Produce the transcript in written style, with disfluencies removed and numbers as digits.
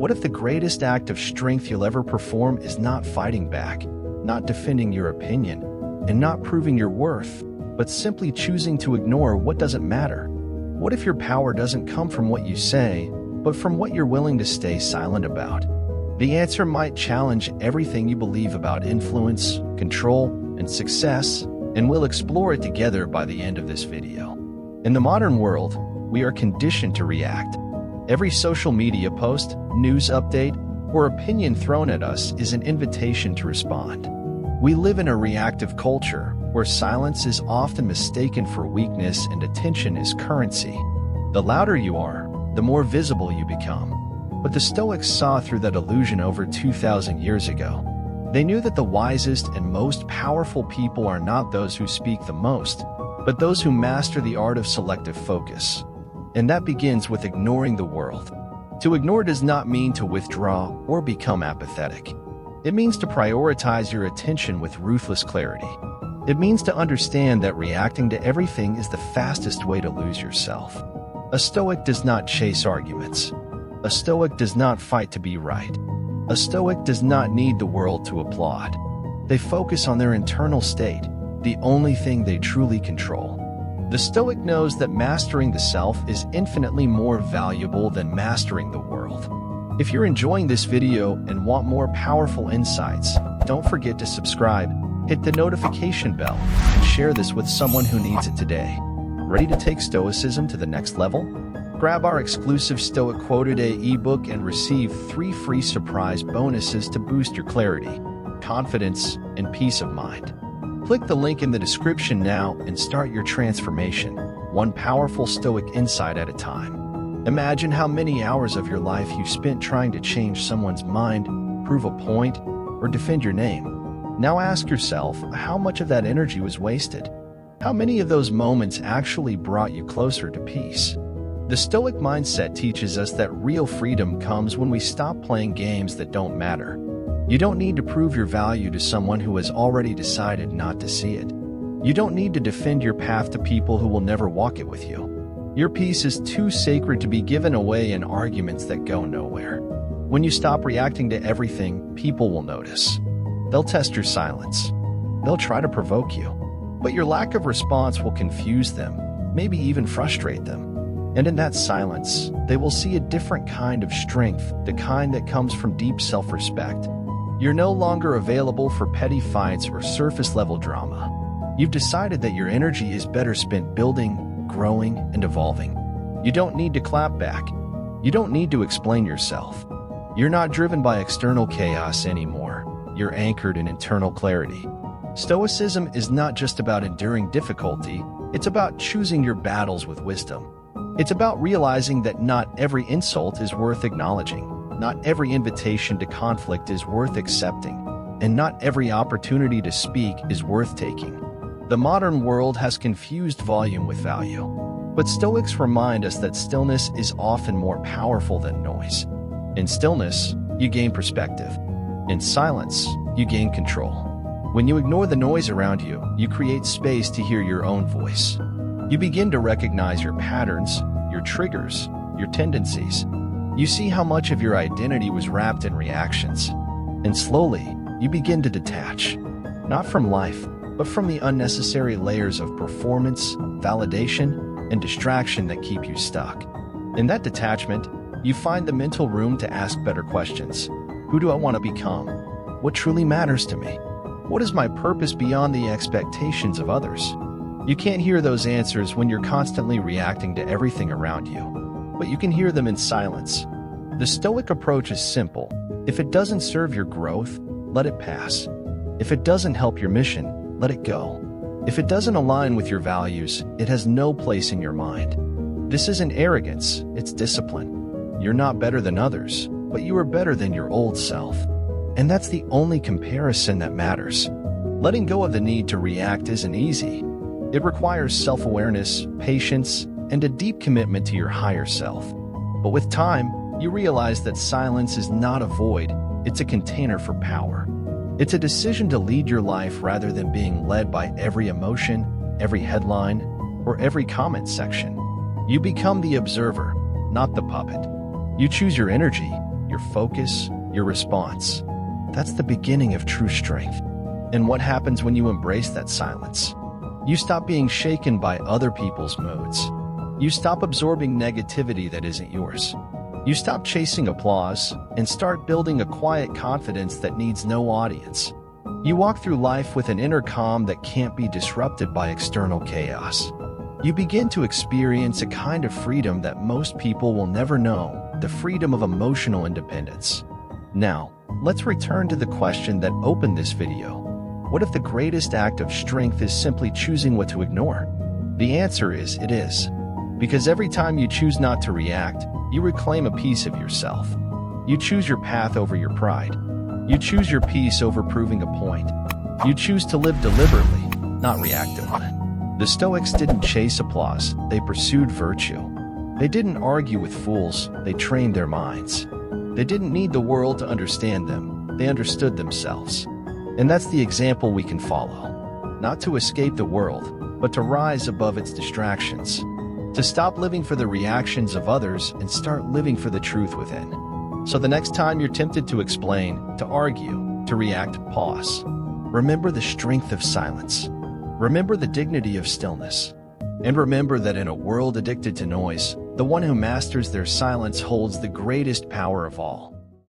What if the greatest act of strength you'll ever perform is not fighting back, not defending your opinion, and not proving your worth, but simply choosing to ignore what doesn't matter? What if your power doesn't come from what you say, but from what you're willing to stay silent about? The answer might challenge everything you believe about influence, control, and success, and we'll explore it together by the end of this video. In the modern world, we are conditioned to react. Every social media post, news update, or opinion thrown at us is an invitation to respond. We live in a reactive culture where silence is often mistaken for weakness and attention is currency. The louder you are, the more visible you become. But the Stoics saw through that illusion over 2,000 years ago. They knew that the wisest and most powerful people are not those who speak the most, but those who master the art of selective focus. And that begins with ignoring the world. To ignore does not mean to withdraw or become apathetic. It means to prioritize your attention with ruthless clarity. It means to understand that reacting to everything is the fastest way to lose yourself. A Stoic does not chase arguments. A Stoic does not fight to be right. A Stoic does not need the world to applaud. They focus on their internal state, the only thing they truly control. The Stoic knows that mastering the self is infinitely more valuable than mastering the world. If you're enjoying this video and want more powerful insights, don't forget to subscribe, hit the notification bell, and share this with someone who needs it today. Ready to take Stoicism to the next level? Grab our exclusive Stoic Quote a Day ebook and receive 3 free surprise bonuses to boost your clarity, confidence, and peace of mind. Click the link in the description now and start your transformation, one powerful Stoic insight at a time. Imagine how many hours of your life you spent trying to change someone's mind, prove a point, or defend your name. Now ask yourself how much of that energy was wasted. How many of those moments actually brought you closer to peace? The Stoic mindset teaches us that real freedom comes when we stop playing games that don't matter. You don't need to prove your value to someone who has already decided not to see it. You don't need to defend your path to people who will never walk it with you. Your peace is too sacred to be given away in arguments that go nowhere. When you stop reacting to everything, people will notice. They'll test your silence. They'll try to provoke you. But your lack of response will confuse them, maybe even frustrate them. And in that silence, they will see a different kind of strength, the kind that comes from deep self-respect. You're no longer available for petty fights or surface-level drama. You've decided that your energy is better spent building, growing, and evolving. You don't need to clap back. You don't need to explain yourself. You're not driven by external chaos anymore. You're anchored in internal clarity. Stoicism is not just about enduring difficulty, it's about choosing your battles with wisdom. It's about realizing that not every insult is worth acknowledging. Not every invitation to conflict is worth accepting, and not every opportunity to speak is worth taking. The modern world has confused volume with value, but Stoics remind us that stillness is often more powerful than noise. In stillness, you gain perspective. In silence, you gain control. When you ignore the noise around you, you create space to hear your own voice. You begin to recognize your patterns, your triggers, your tendencies. You see how much of your identity was wrapped in reactions. And slowly, you begin to detach, not from life, but from the unnecessary layers of performance, validation, and distraction that keep you stuck. In that detachment, you find the mental room to ask better questions. Who do I want to become? What truly matters to me? What is my purpose beyond the expectations of others? You can't hear those answers when you're constantly reacting to everything around you, but you can hear them in silence. The Stoic approach is simple. If it doesn't serve your growth, let it pass. If it doesn't help your mission, let it go. If it doesn't align with your values, it has no place in your mind. This isn't arrogance, it's discipline. You're not better than others, but you are better than your old self. And that's the only comparison that matters. Letting go of the need to react isn't easy. It requires self-awareness, patience, and a deep commitment to your higher self. But with time, you realize that silence is not a void, it's a container for power. It's a decision to lead your life rather than being led by every emotion, every headline, or every comment section. You become the observer, not the puppet. You choose your energy, your focus, your response. That's the beginning of true strength. And what happens when you embrace that silence? You stop being shaken by other people's moods. You stop absorbing negativity that isn't yours. You stop chasing applause and start building a quiet confidence that needs no audience. You walk through life with an inner calm that can't be disrupted by external chaos. You begin to experience a kind of freedom that most people will never know, the freedom of emotional independence. Now, let's return to the question that opened this video. What if the greatest act of strength is simply choosing what to ignore? The answer is, it is. Because every time you choose not to react, you reclaim a piece of yourself. You choose your path over your pride. You choose your peace over proving a point. You choose to live deliberately, not reactively. The Stoics didn't chase applause, they pursued virtue. They didn't argue with fools, they trained their minds. They didn't need the world to understand them, they understood themselves. And that's the example we can follow. Not to escape the world, but to rise above its distractions. To stop living for the reactions of others and start living for the truth within. So the next time you're tempted to explain, to argue, to react, pause. Remember the strength of silence. Remember the dignity of stillness. And remember that in a world addicted to noise, the one who masters their silence holds the greatest power of all.